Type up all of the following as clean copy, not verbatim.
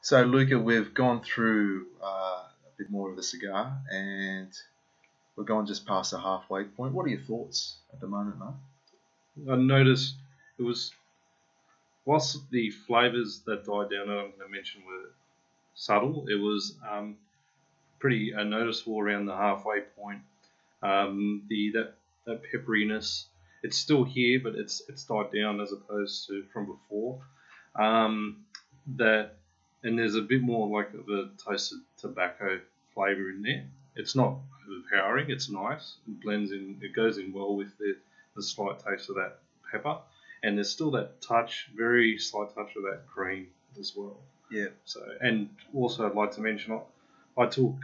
So, Luca, we've gone through a bit more of the cigar, and we're going just past the halfway point. What are your thoughts at the moment, mate? I noticed it was, whilst the flavours that died down, I'm going to mention, were subtle, it was pretty noticeable around the halfway point. That pepperiness, it's still here, but it's died down as opposed to from before. That and there's a bit more like of a toasted tobacco flavour in there. It's not overpowering. It's nice. It blends in. It goes in well with the slight taste of that pepper, and there's still that touch, very slight touch of that cream as well. Yeah. So, and also I'd like to mention I took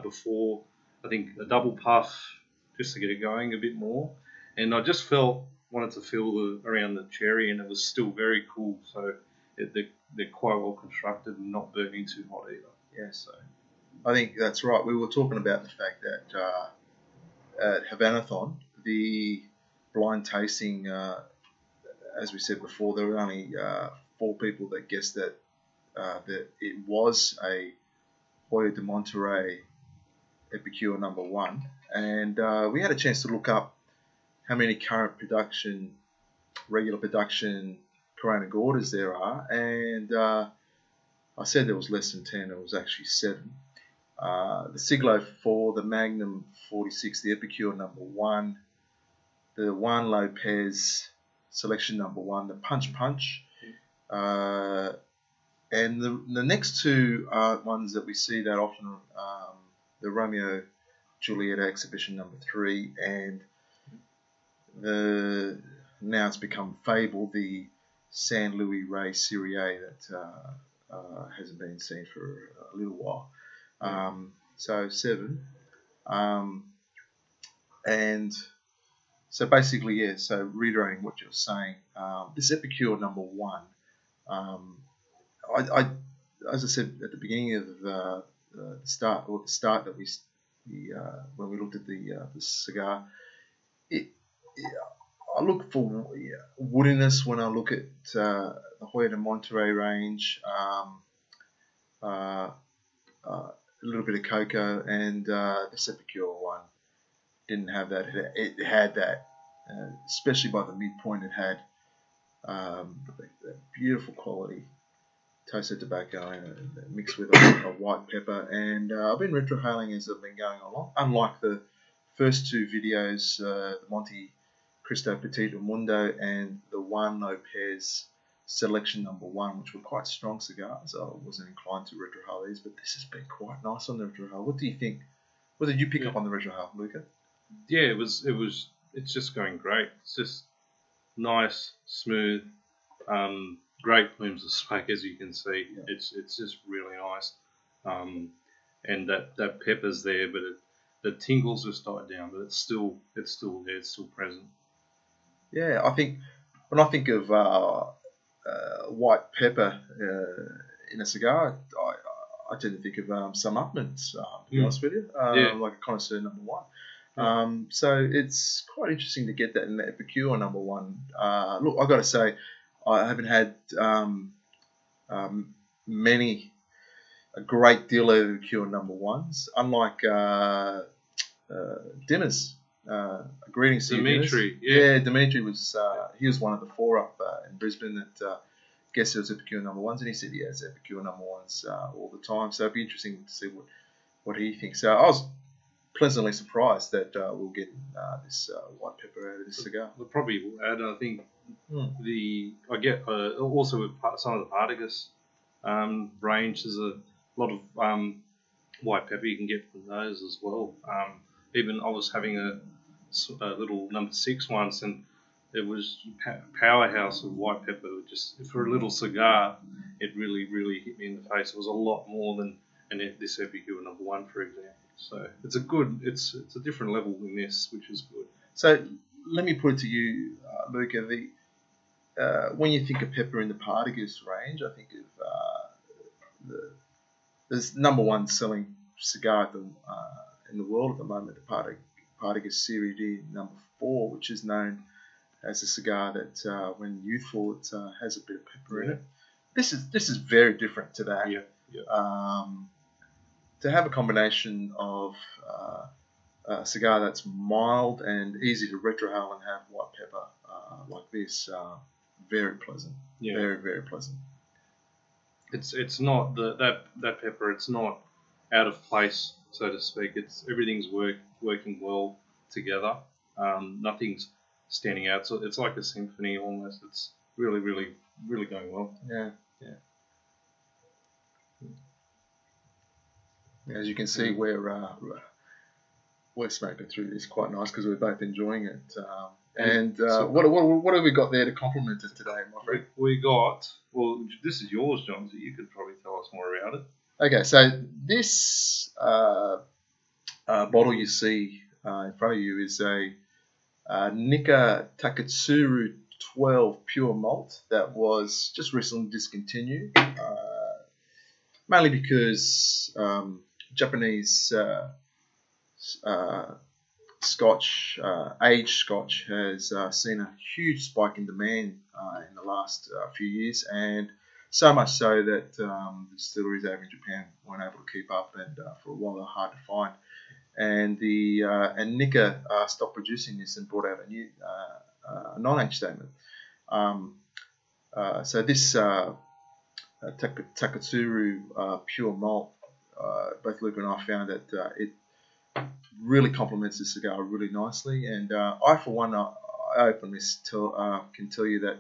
before, I think, a double puff just to get it going a bit more, and I just wanted to feel around the cherry, and it was still very cool. So they're quite well constructed and not burning too hot either. Yeah. So I think that's right. We were talking about the fact that at Havanathon, the blind tasting, as we said before, there were only 4 people that guessed that it was a Hoyo de Monterrey Epicure #1, and we had a chance to look up how many current production, regular production Corona Gordas there are, and I said there was less than 10. It was actually 7. The Siglo 4, the Magnum 46, the Epicure #1, the Juan Lopez Selection #1, the Punch Punch, and the next 2 are ones that we see that often, the Romeo Juliet Exhibition #3, and now it's become fable, the San Luis Rey Serie that hasn't been seen for a little while. So 7. And so basically, yeah, so reiterating what you're saying, this Epicure #1, I as I said at the beginning of the start that we when we looked at the cigar, I look for woodiness when I look at the Hoyo de Monterrey range, a little bit of cocoa, and this Epicure one didn't have that. It had that, especially by the midpoint. It had that beautiful quality toasted tobacco and mixed with a white pepper. And I've been retrohaling as I've been going along. Unlike the first 2 videos, the Monte Cristo Petito Mundo and the Juan Lopez Selection #1, which were quite strong cigars. I wasn't inclined to retrohale these, but this has been quite nice on the retrohale. What do you think? What did you pick up on the retrohale, Luca? Yeah, it's just going great. It's just nice, smooth, great plumes of smoke, as you can see. Yeah. It's just really nice, and that pepper's there, but the tingles just died down, but it's still there, it's still present. Yeah, I think when I think of white pepper in a cigar, I tend to think of some Upmanns, to be honest with you, like a connoisseur #1. So it's quite interesting to get that in the Epicure #1. Look, I've got to say, I haven't had a great deal of Epicure #1s, unlike Dimmers. Greetings to Dimitri. Yeah, Dimitri was he was one of the 4 up in Brisbane that guessed it was Epicure #1s, and he said he has Epicure #1s all the time. So it'd be interesting to see what he thinks. So I was pleasantly surprised that we'll get this white pepper out of this cigar. We'll probably add, I think, I get also with some of the Partagas range. There's a lot of white pepper you can get from those as well. Even I was having a little #6 once, and it was powerhouse of white pepper. Just for a little cigar, it really hit me in the face. It was a lot more than this Epicure #1, for example. So it's a different level in this, which is good. So let me put it to you, Luca. When you think of pepper in the Partagas range, I think of there's #1 selling cigar in the world at the moment, the Partagas Serie D #4, which is known as a cigar that when youthful, it has a bit of pepper in it. this is very different to that. Yeah. Yeah. To have a combination of a cigar that's mild and easy to retrohale and have white pepper like this, very pleasant. Yeah. Very, very pleasant. It's not that pepper. It's not out of place, so to speak. Everything's working well together. Nothing's standing out. So it's like a symphony almost. It's really, really, really going well. Yeah. Yeah. As you can see, we're smoking through this quite nice because we're both enjoying it. What have we got there to complement it today, my friend? We got, well, this is yours, John, so you could probably tell us more about it. Okay, so this bottle you see in front of you is a Nika Taketsuru 12 pure malt that was just recently discontinued, mainly because Japanese Scotch, aged Scotch, has seen a huge spike in demand in the last few years, and so much so that the distilleries over in Japan weren't able to keep up, and for a while they're hard to find. And Nika stopped producing this and brought out a new non-age statement. So this Taketsuru pure malt, both Luke and I found that it really complements the cigar really nicely, and I, for one, I openly can tell you that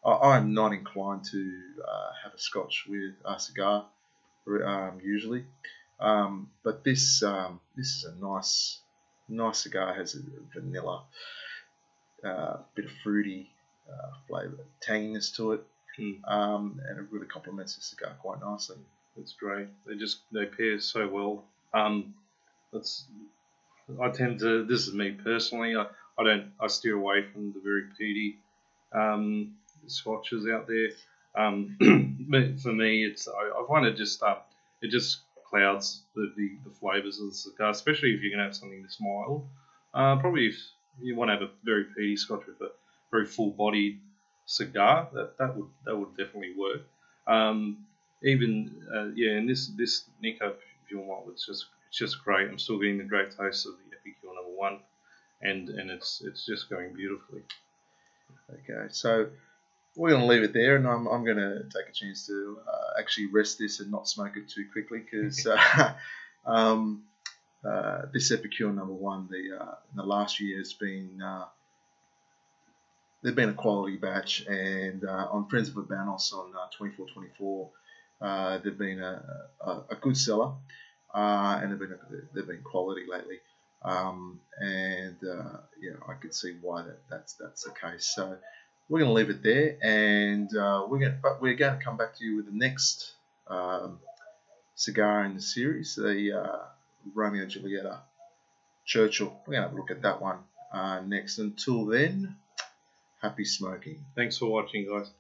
I'm not inclined to have a Scotch with a cigar usually, but this is a nice cigar. It has a vanilla, bit of fruity flavour, tanginess to it, and it really complements the cigar quite nicely. It's great. They pair so well. I tend to. This is me personally. I steer away from the very peaty Scotches out there. But for me, I find it just clouds the flavours of the cigar, especially if you're gonna have something this mild. Probably if you want to have a very peaty Scotch with a very full-bodied cigar, that would definitely work. And this Nika pure malt, it's just great. I'm still getting the great taste of the Epicure #1, and it's just going beautifully. Okay, so we're going to leave it there, and I'm going to take a chance to actually rest this and not smoke it too quickly, because this Epicure #1, in the last year has been they've been a quality batch, and on Friends of Urbanos on 2424, they've been a good seller. And they've been quality lately, I could see why that's the case. So we're going to leave it there, and we're going to come back to you with the next cigar in the series, the Romeo and Julieta Churchill. We're going to have a look at that one next. Until then, happy smoking. Thanks for watching, guys.